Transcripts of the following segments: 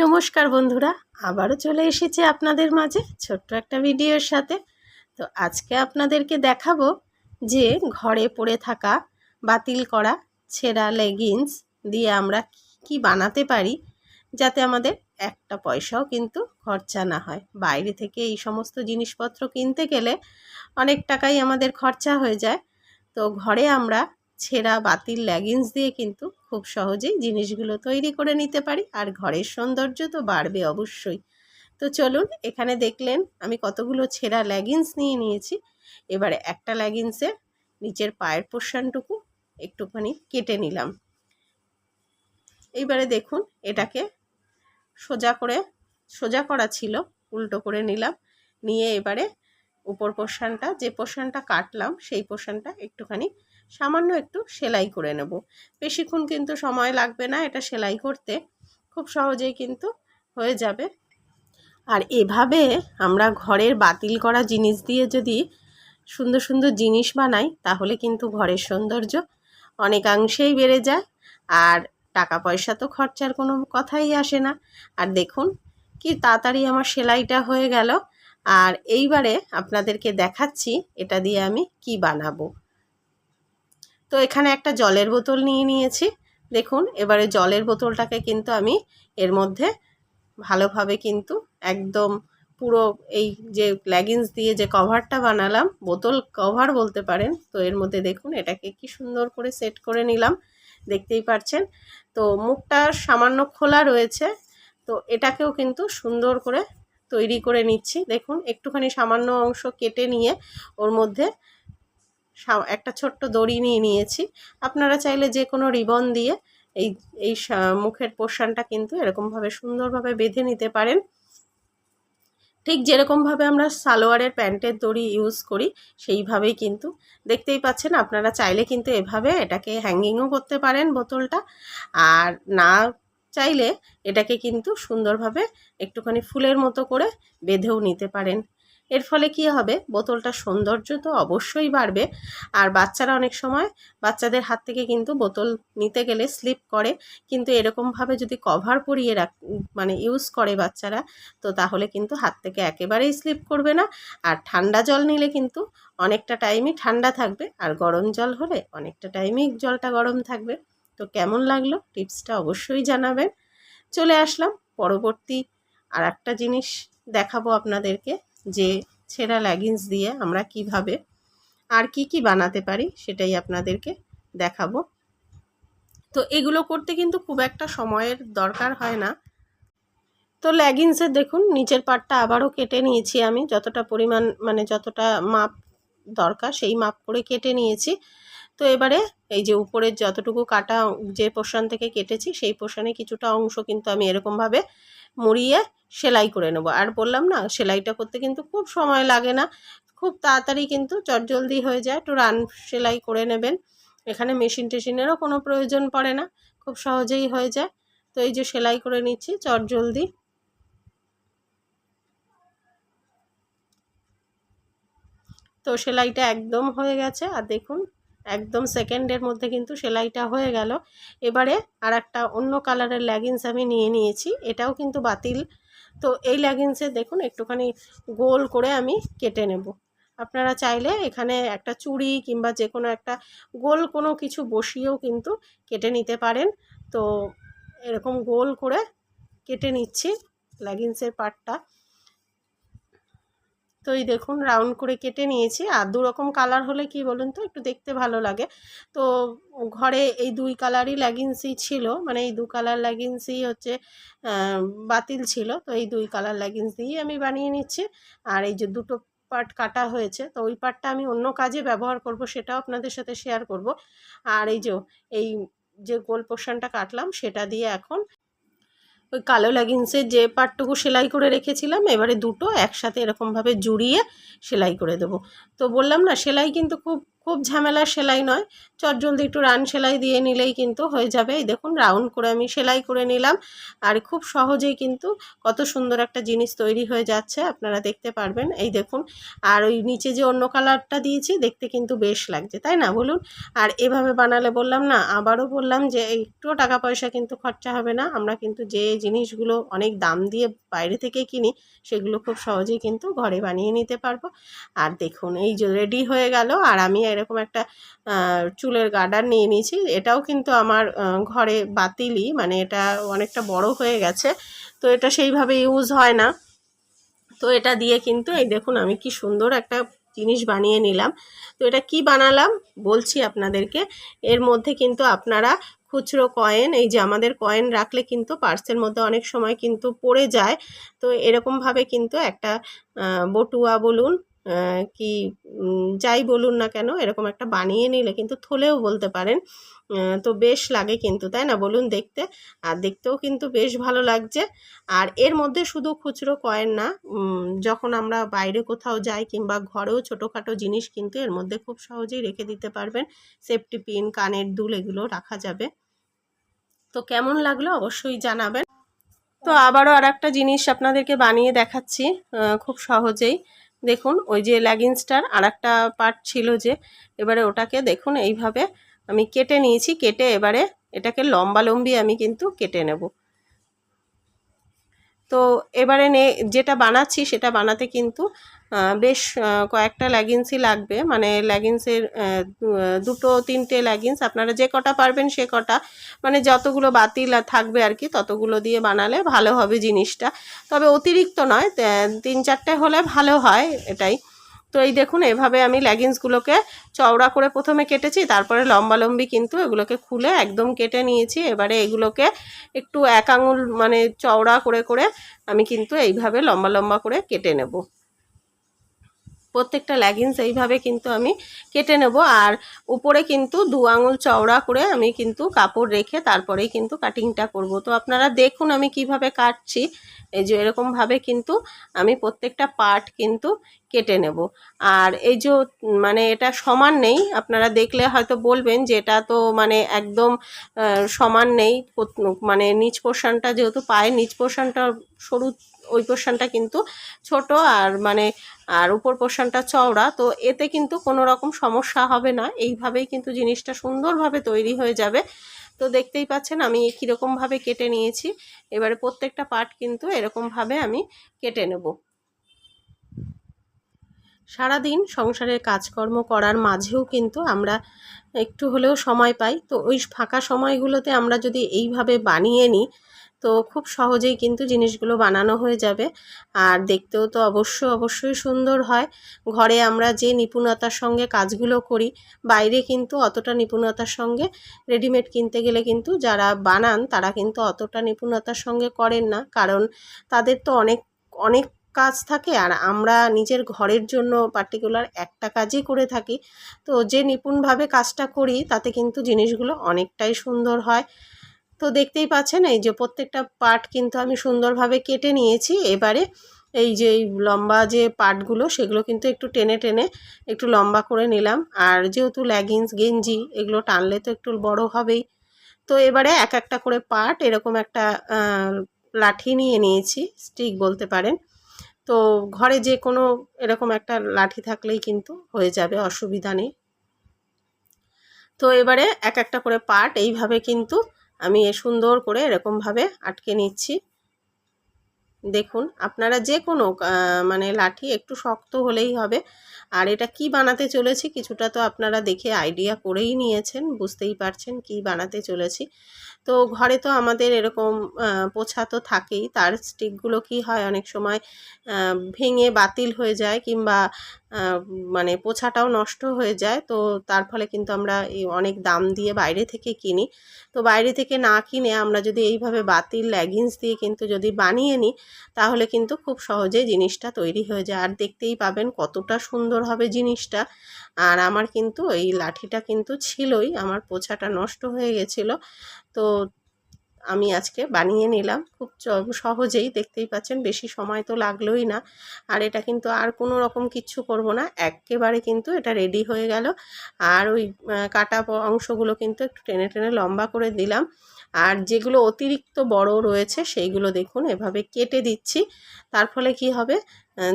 নমস্কার বন্ধুরা, আবারও চলে এসেছি আপনাদের মাঝে ছোট্ট একটা ভিডিওর সাথে। তো আজকে আপনাদেরকে দেখাবো যে ঘরে পড়ে থাকা বাতিল করা ছেঁড়া লেগিংস দিয়ে আমরা কি বানাতে পারি, যাতে আমাদের একটা পয়সাও কিন্তু খরচা না হয়। বাইরে থেকে এই সমস্ত জিনিসপত্র কিনতে গেলে অনেক টাকাই আমাদের খরচা হয়ে যায়। তো ঘরে আমরা ছেঁড়া বাতিল লেগিংস দিয়ে কিন্তু খুব সহজেই জিনিসগুলো তৈরি করে নিতে পারি, আর ঘরের সৌন্দর্য তো বাড়বে অবশ্যই। তো চলুন, এখানে দেখলেন আমি কতগুলো ছেঁড়া লেগিংস নিয়ে নিয়েছি। এবারে একটা লেগিংসের নিচের পায়ের পোর্শনটুকু একটুখানি কেটে নিলাম। এইবারে দেখুন, এটাকে সোজা করা ছিল, উল্টো করে নিলাম। নিয়ে এবারে উপর পোর্শনটা, যে পোর্শনটা কাটলাম সেই পোর্শনটা একটুখানি সামান্য একটু সেলাই করে নেব। বেশিক্ষণ কিন্তু সময় লাগবে না, এটা সেলাই করতে খুব সহজেই কিন্তু হয়ে যাবে। আর এভাবে আমরা ঘরের বাতিল করা জিনিস দিয়ে যদি সুন্দর সুন্দর জিনিস বানাই, তাহলে কিন্তু ঘরের সৌন্দর্য অনেকাংশেই বেড়ে যায়, আর টাকা পয়সা তো খরচার কোনো কথাই আসে না। আর দেখুন কি তাড়াতাড়ি আমার সেলাইটা হয়ে গেল। আর এইবারে আপনাদেরকে দেখাচ্ছি এটা দিয়ে আমি কি বানাবো। তো এখানে একটা জলের বোতল নিয়ে নিয়েছি। দেখুন, এবারে জলের বোতলটাকে কিন্তু আমি এর মধ্যে ভালোভাবে কিন্তু একদম পুরো এই যে লেগিংস দিয়ে যে কভারটা বানালাম, বোতল কভার বলতে পারেন, তো এর মধ্যে দেখুন এটাকে কি সুন্দর করে সেট করে নিলাম, দেখতেই পাচ্ছেন। তো মুখটা সামান্য খোলা রয়েছে, তো এটাকেও কিন্তু সুন্দর করে তৈরি করে নিচ্ছি। দেখুন, একটুখানি সামান্য অংশ কেটে নিয়ে ওর মধ্যে একটা ছোট্ট দড়ি নিয়ে নিয়েছি। আপনারা চাইলে যে কোনো রিবন দিয়ে এই এই মুখের পোর্শনটা কিন্তু এরকমভাবে সুন্দরভাবে বেঁধে নিতে পারেন, ঠিক যেরকমভাবে আমরা সালোয়ারের প্যান্টের দড়ি ইউজ করি সেইভাবেই কিন্তু। দেখতেই পাচ্ছেন, আপনারা চাইলে কিন্তু এভাবে এটাকে হ্যাঙ্গিংও করতে পারেন বোতলটা, আর না চাইলে এটাকে কিন্তু সুন্দরভাবে একটুখানি ফুলের মতো করে বেঁধেও নিতে পারেন। এর ফলে কি হবে, বোতলটার সৌন্দর্য তো অবশ্যই বাড়বে। আর বাচ্চারা অনেক সময় বাচ্চাদের হাত থেকে কিন্তু বোতল নিতে গেলে স্লিপ করে, কিন্তু এরকমভাবে যদি কভার পরিয়ে ইউজ করে বাচ্চারা, তো তাহলে কিন্তু হাত থেকে একেবারেই স্লিপ করবে না। আর ঠান্ডা জল নিলে কিন্তু অনেকটা টাইমই ঠান্ডা থাকবে, আর গরম জল হলে অনেকটা টাইমই জলটা গরম থাকবে। তো কেমন লাগলো টিপসটা অবশ্যই জানাবেন। চলে আসলাম পরবর্তী আর একটা জিনিস দেখাবো আপনাদেরকে, যে ছেঁড়া লেগিংস দিয়ে আমরা কিভাবে আর কি বানাতে পারি সেটাই আপনাদেরকে দেখাবো। তো এগুলো করতে কিন্তু খুব একটা সময়ের দরকার হয় না। তো লেগিংসের দেখুন নিচের পার্টটা আবারও কেটে নিয়েছি আমি, যতটা পরিমাণ যতটা মাপ দরকার সেই মাপ করে কেটে নিয়েছি। তো এবারে এই যে উপরের যতটুকু কাটা, যে পোর্শন থেকে কেটেছি সেই পোর্শনে কিছুটা অংশ কিন্তু আমি এরকমভাবে মুড়িয়ে সেলাই করে নেব। আর বললাম না, সেলাইটা করতে কিন্তু খুব সময় লাগে না, খুব তাড়াতাড়ি কিন্তু চটজলদি হয়ে যায়। একটু রান সেলাই করে নেবেন, এখানে মেশিন টেশিনেরও কোনো প্রয়োজন পড়ে না, খুব সহজেই হয়ে যায়। তো এই যে সেলাই করে নিচ্ছি চটজলদি। তো সেলাইটা একদম হয়ে গেছে, আর দেখুন একদম সেকেন্ডের মধ্যে কিন্তু সেলাইটা হয়ে গেল। এবারে আর একটা অন্য কালারের লেগিংস আমি নিয়ে নিয়েছি, এটাও কিন্তু বাতিল। তো এই লেগিংসে দেখুন একটুখানি গোল করে আমি কেটে নেব। আপনারা চাইলে এখানে একটা চুড়ি কিংবা যে কোনো একটা গোল কোনো কিছু বসিয়েও কিন্তু কেটে নিতে পারেন। তো এরকম গোল করে কেটে নিচ্ছি লেগিংসের পার্টটা। তো এই দেখুন রাউন্ড করে কেটে নিয়েছি। আর দু রকম কালার হলে কি বলুন তো একটু দেখতে ভালো লাগে। তো ঘরে এই দুই কালারই লেগিংসই ছিল, এই দু কালার লেগিংসই হচ্ছে বাতিল ছিল। তো এই দুই কালার লেগিংস দিয়েই আমি বানিয়ে নিচ্ছি। আর এই যে দুটো পার্ট কাটা হয়েছে, তো ওই পার্টটা আমি অন্য কাজে ব্যবহার করব, সেটাও আপনাদের সাথে শেয়ার করব। আর এই যে গোল পোর্শনটা কাটলাম সেটা দিয়ে এখন ওই কালো লেগিংসের যে পার্টটুকু সেলাই করে রেখেছিলাম, এবারে দুটো একসাথে এরকমভাবে জুড়িয়ে সেলাই করে দেবো। তো বললাম না, সেলাই কিন্তু খুব খুব ঝামেলা সেলাই নয়, চটজলদি একটু রান সেলাই দিয়ে নিলেই কিন্তু হয়ে যাবে। এই দেখুন রাউন্ড করে আমি সেলাই করে নিলাম, আর খুব সহজেই কিন্তু কত সুন্দর একটা জিনিস তৈরি হয়ে যাচ্ছে, আপনারা দেখতে পারবেন। এই দেখুন, আর ওই নিচে যে অন্য কালারটা দিয়েছি দেখতে কিন্তু বেশ লাগছে, তাই না বলুন? আর এভাবে বানালে বললাম না, আবারও বললাম যে একটুও টাকা পয়সা কিন্তু খরচা হবে না। আমরা কিন্তু যে জিনিসগুলো অনেক দাম দিয়ে বাইরে থেকে কিনি সেগুলো খুব সহজেই কিন্তু ঘরে বানিয়ে নিতে পারবো। আর দেখুন এই যে রেডি হয়ে গেল, আর আমি এরকম একটা চুলের গার্ডার নিয়ে নিয়েছি। এটাও কিন্তু আমার ঘরে বাতিলই, মানে এটা অনেকটা বড় হয়ে গেছে, তো এটা সেইভাবে ইউজ হয় না। তো এটা দিয়ে কিন্তু এই দেখুন আমি কি সুন্দর একটা জিনিস বানিয়ে নিলাম। তো এটা কি বানালাম বলছি আপনাদেরকে। এর মধ্যে কিন্তু আপনারা খুচরো কয়েন, এই যে আমাদের কয়েন রাখলে কিন্তু পার্সের মধ্যে অনেক সময় কিন্তু পড়ে যায়, তো এরকমভাবে কিন্তু একটা বটুয়া বলুন কি যাই বলুন না কেন, এরকম একটা বানিয়ে নিলে কিন্তু থলেও বলতে পারেন, তো বেশ লাগে কিন্তু, তাই না বলুন দেখতে? আর দেখতেও কিন্তু বেশ ভালো লাগছে। আর এর মধ্যে শুধু খুচরো কয়েন না, যখন আমরা বাইরে কোথাও যাই কিংবা ঘরেও ছোটোখাটো জিনিস কিন্তু এর মধ্যে খুব সহজেই রেখে দিতে পারবেন। সেফটি পিন, কানের দুল এগুলো রাখা যাবে। তো কেমন লাগলো অবশ্যই জানাবেন। তো আবারও আর একটা জিনিস আপনাদেরকে বানিয়ে দেখাচ্ছি খুব সহজেই। দেখুন ওই যে লেগিংসটার আর একটা পার্ট ছিল যে, এবারে ওটাকে দেখুন এইভাবে আমি কেটে নিয়েছি। কেটে এবারে এটাকে লম্বালম্বি আমি কিন্তু কেটে নেব। তো এবারে যেটা বানাচ্ছি সেটা বানাতে কিন্তু বেশ কয়েকটা লেগিংসই লাগবে, মানে লেগিংসের দুটো তিনটে লেগিংস আপনারা যে কটা পারবেন সে কটা, মানে যতগুলো বাতিল থাকবে আর কি ততগুলো দিয়ে বানালে ভালো হবে জিনিসটা। তবে অতিরিক্ত নয়, 3-4টে হলে ভালো হয় এটাই। তো এই দেখুন এভাবে আমি লেগিংসগুলোকে চওড়া করে প্রথমে কেটেছি, তারপরে লম্বালম্বি কিন্তু এগুলোকে খুলে একদম কেটে নিয়েছি। এবারে এগুলোকে একটু 1 আঙুল মানে চওড়া করে করে আমি কিন্তু এইভাবে লম্বা লম্বা করে কেটে নেব। প্রত্যেকটা লেগিংস এইভাবে কিন্তু আমি কেটে নেব, আর উপরে কিন্তু 2 আঙুল চওড়া করে আমি কিন্তু কাপড় রেখে তারপরেই কিন্তু কাটিংটা করব। তো আপনারা দেখুন আমি কিভাবে কাটছি। এই যে এরকমভাবে কিন্তু আমি প্রত্যেকটা পার্ট কিন্তু কেটে নেব। আর এই যে মানে এটা সমান নেই, আপনারা দেখলে হয়তো বলবেন যে এটা তো মানে একদম সমান নেই, মানে নিচ পোর্শনটা যেহেতু পায়ের নিচ পোর্শনটা সরু, ওই পোর্শনটা কিন্তু ছোট, আর মানে আর উপর পোর্শনটা চওড়া, তো এতে কিন্তু কোনো রকম সমস্যা হবে না। এইভাবেই কিন্তু জিনিসটা সুন্দরভাবে তৈরি হয়ে যাবে। তো দেখতেই পাচ্ছেন আমি কীরকমভাবে কেটে নিয়েছি। এবারে প্রত্যেকটা পার্ট কিন্তু এরকমভাবে আমি কেটে নেব। সারাদিন সংসারের কাজকর্ম করার মাঝেও কিন্তু আমরা একটু হলেও সময় পাই, তো ওই ফাঁকা সময়গুলোতে আমরা যদি এইভাবে বানিয়ে নিই তো খুব সহজেই কিন্তু জিনিসগুলো বানানো হয়ে যাবে। আর দেখতেও তো অবশ্যই সুন্দর হয়। ঘরে আমরা যে নিপুণতার সঙ্গে কাজগুলো করি, বাইরে কিন্তু অতটা নিপুণতার সঙ্গে রেডিমেড কিনতে গেলে কিন্তু যারা বানান তারা কিন্তু অতটা নিপুণতার সঙ্গে করেন না, কারণ তাদের তো অনেক অনেক কাজ থাকে, আর আমরা নিজের ঘরের জন্য পার্টিকুলার একটা কাজই করে থাকি। তো যে নিপুণভাবে কাজটা করি তাতে কিন্তু জিনিসগুলো অনেকটাই সুন্দর হয়। তো দেখতেই পাচ্ছেন এই যে প্রত্যেকটা পার্ট কিন্তু আমি সুন্দরভাবে কেটে নিয়েছি। এবারে এই যে লম্বা যে পার্টগুলো সেগুলো কিন্তু একটু টেনে টেনে একটু লম্বা করে নিলাম, আর যেহেতু লেগিংস গেঞ্জি এগুলো টানলে তো একটু বড় হবেই। তো এবারে এক একটা করে পার্ট এরকম একটা লাঠি নিয়ে নিয়েছি, স্টিক বলতে পারেন। তো ঘরে যে কোনো এরকম একটা লাঠি থাকলেই কিন্তু হয়ে যাবে, অসুবিধা নেই। তো এবারে এক একটা করে পার্ট এইভাবে কিন্তু আমি সুন্দর করে এরকমভাবে আটকে নিচ্ছি। দেখুন আপনারা যে কোনো মানে লাঠি একটু শক্ত হলেই হবে। আর এটা কি বানাতে চলেছি কিছুটা তো আপনারা দেখে আইডিয়া করেই নিয়েছেন, বুঝতেই পারছেন কি বানাতে চলেছি। তো ঘরে তো আমাদের এরকম পোছা তো থাকেই, তার স্টিকগুলো কি হয় অনেক সময় ভেঙে বাতিল হয়ে যায়, কিংবা মানে পোছাটাও নষ্ট হয়ে যায়। তো তার ফলে কিন্তু আমরা অনেক দাম দিয়ে বাইরে থেকে কিনি। তো বাইরে থেকে না কিনে আমরা যদি এইভাবে বাতিল লেগিংস দিয়ে কিন্তু যদি বানিয়ে নিই তাহলে কিন্তু খুব সহজেই জিনিসটা তৈরি হয়ে যায়, আর দেখতেই পাবেন কতটা সুন্দর হবে জিনিসটা। আর আমার কিন্তু এই লাঠিটা কিন্তু ছিলই, আমার পোছাটা নষ্ট হয়ে গেছিলো। তো আমি আজকে বানিয়ে নিলাম খুব সহজেই, দেখতেই পাচ্ছেন বেশি সময় তো লাগলোই না। আর এটা কিন্তু আর কোনো রকম কিচ্ছু করব না, একেবারে কিন্তু এটা রেডি হয়ে গেল। আর ওই কাটা অংশগুলো কিন্তু একটু টেনে টেনে লম্বা করে দিলাম। আর যেগুলো অতিরিক্ত বড় রয়েছে সেইগুলো দেখুন এভাবে কেটে দিচ্ছি। তার ফলে কি হবে,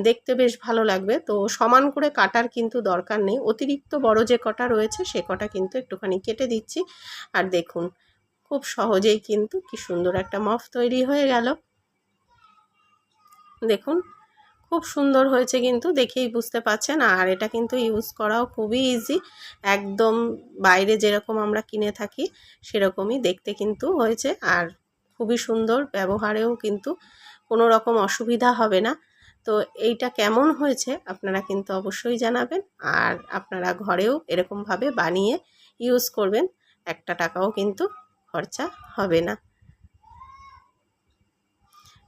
দেখতে বেশ ভালো লাগবে। তো সমান করে কাটার কিন্তু দরকার নেই, অতিরিক্ত বড় যে কটা রয়েছে সে কটা কিন্তু একটুখানি কেটে দিচ্ছি। আর দেখুন খুব সহজেই কিন্তু কি সুন্দর একটা মফ তৈরি হয়ে গেল। দেখুন খুব সুন্দর হয়েছে, কিন্তু দেখেই বুঝতে পাচ্ছেন। আর এটা কিন্তু ইউজ করাও খুবই ইজি, একদম বাইরে যেরকম আমরা কিনে থাকি সেরকমই দেখতে কিন্তু হয়েছে। আর খুবই সুন্দর, ব্যবহারেও কিন্তু কোনো রকম অসুবিধা হবে না। তো এইটা কেমন হয়েছে আপনারা কিন্তু অবশ্যই জানাবেন। আর আপনারা ঘরেও এরকমভাবে বানিয়ে ইউজ করবেন, একটা টাকাও কিন্তু খরচা হবে না।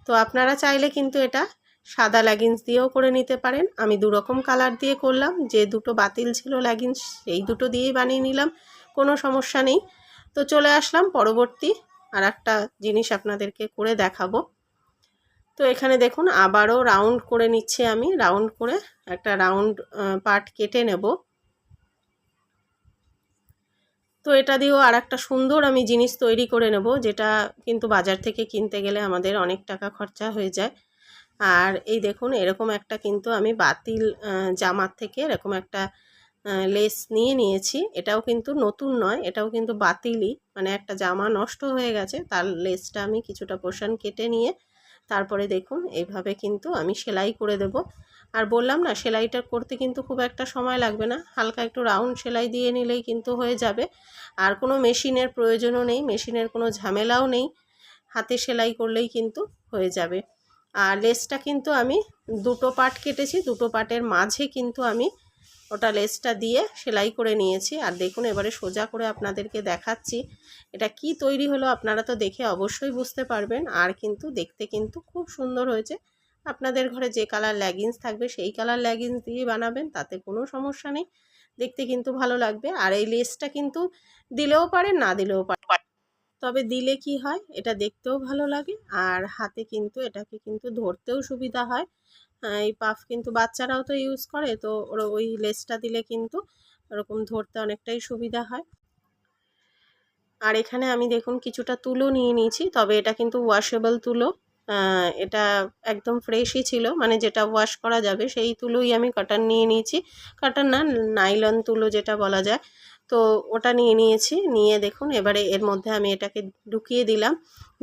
তো আপনারা চাইলে কিন্তু এটা সাদা লেগিংস দিয়েও করে নিতে পারেন। আমি দু রকম কালার দিয়ে করলাম, যে দুটো বাতিল ছিল লেগিংস সেই দুটো দিয়েই বানিয়ে নিলাম, কোনো সমস্যা নেই। তো চলে আসলাম পরবর্তী আর একটা জিনিস আপনাদেরকে করে দেখাবো। তো এখানে দেখুন আবারও রাউন্ড করে নিচ্ছি আমি, রাউন্ড করে একটা রাউন্ড পার্ট কেটে নেব। তো এটা দিয়েও আর একটা সুন্দর আমি জিনিস তৈরি করে নেব, যেটা কিন্তু বাজার থেকে কিনতে গেলে আমাদের অনেক টাকা খরচা হয়ে যায়। আর এই দেখুন এরকম একটা কিন্তু আমি বাতিল জামার থেকে এরকম একটা লেস নিয়েছি। এটাও কিন্তু নতুন নয়, এটাও কিন্তু বাতিলই, মানে একটা জামা নষ্ট হয়ে গেছে তার লেসটা আমি কিছুটা পোর্শন কেটে নিয়ে তারপরে দেখুন এইভাবে কিন্তু আমি সেলাই করে দেব। আর বললাম না, সেলাইটা করতে কিন্তু খুব একটা সময় লাগবে না, হালকা একটু রাউন্ড সেলাই দিয়ে নিলেই কিন্তু হয়ে যাবে। আর কোনো মেশিনের প্রয়োজনও নেই, মেশিনের কোনো ঝামেলাও নেই, হাতে সেলাই করলেই কিন্তু হয়ে যাবে। আর লেসটা কিন্তু আমি দুটো পার্ট কেটেছি, দুটো পার্টের মাঝে কিন্তু আমি ওটা লেসটা দিয়ে সেলাই করে নিয়েছি। আর দেখুন এবারে সোজা করে আপনাদেরকে দেখাচ্ছি এটা কি তৈরি হলো, আপনারা তো দেখে অবশ্যই বুঝতে পারবেন। আর কিন্তু দেখতে কিন্তু খুব সুন্দর হয়েছে। আপনাদের ঘরে যে কালার লেগিংস থাকবে সেই কালার লেগিংস দিয়ে বানাবেন, তাতে কোনো সমস্যা নেই, দেখতে কিন্তু ভালো লাগবে। আর এই লেসটা কিন্তু দিলেও পারেন না দিলেও পারেন, তবে দিলে কি হয় এটা দেখতেও ভালো লাগে আর হাতে কিন্তু এটাকে কিন্তু ধরতেও সুবিধা হয়। এই পাফ কিন্তু বাচ্চারাও তো ইউজ করে, তো ওরা ওই লেসটা দিলে কিন্তু ওরকম ধরতে অনেকটাই সুবিধা হয়। আর এখানে আমি দেখুন কিছুটা তুলো নিয়ে নিয়েছি, তবে এটা কিন্তু ওয়াশেবল তুলো, এটা একদম ফ্রেশই ছিল, মানে যেটা ওয়াশ করা যাবে সেই তুলোই আমি কটন নিয়ে নিয়েছি, কটন না নাইলন তুলো যেটা বলা যায়। তো ওটা নিয়েছি, নিয়ে দেখুন এবারে এর মধ্যে আমি এটাকে ঢুকিয়ে দিলাম,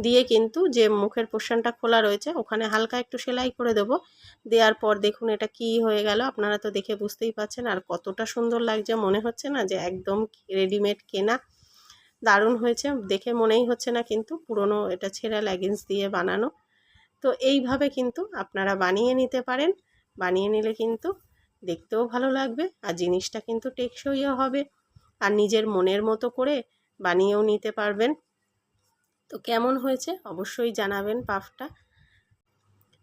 দিয়ে কিন্তু যে মুখের পোর্শনটা খোলা রয়েছে ওখানে হালকা একটু সেলাই করে দেব। দেওয়ার পর দেখুন এটা কি হয়ে গেল, আপনারা তো দেখে বুঝতেই পারছেন। আর কতটা সুন্দর লাগছে, মনে হচ্ছে না যে একদম রেডিমেড কেনা, দারুণ হয়েছে, দেখে মনেই হচ্ছে না কিন্তু পুরনো এটা ছেঁড়া লেগিংস দিয়ে বানানো। তো এইভাবে কিন্তু আপনারা বানিয়ে নিতে পারেন, বানিয়ে নিলে কিন্তু দেখতেও ভালো লাগবে আর জিনিসটা কিন্তু টেকসইও হবে। আর নিজের মনের মতো করে বানিয়েও নিতে পারবেন। তো কেমন হয়েছে অবশ্যই জানাবেন পাফটা,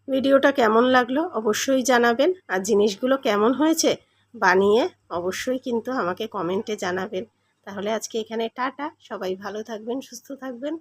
ভিডিওটা কেমন লাগলো অবশ্যই জানাবেন। আর জিনিসগুলো কেমন হয়েছে বানিয়ে অবশ্যই কিন্তু আমাকে কমেন্টে জানাবেন। তাহলে আজকে এখানে টাটা, সবাই ভালো থাকবেন, সুস্থ থাকবেন।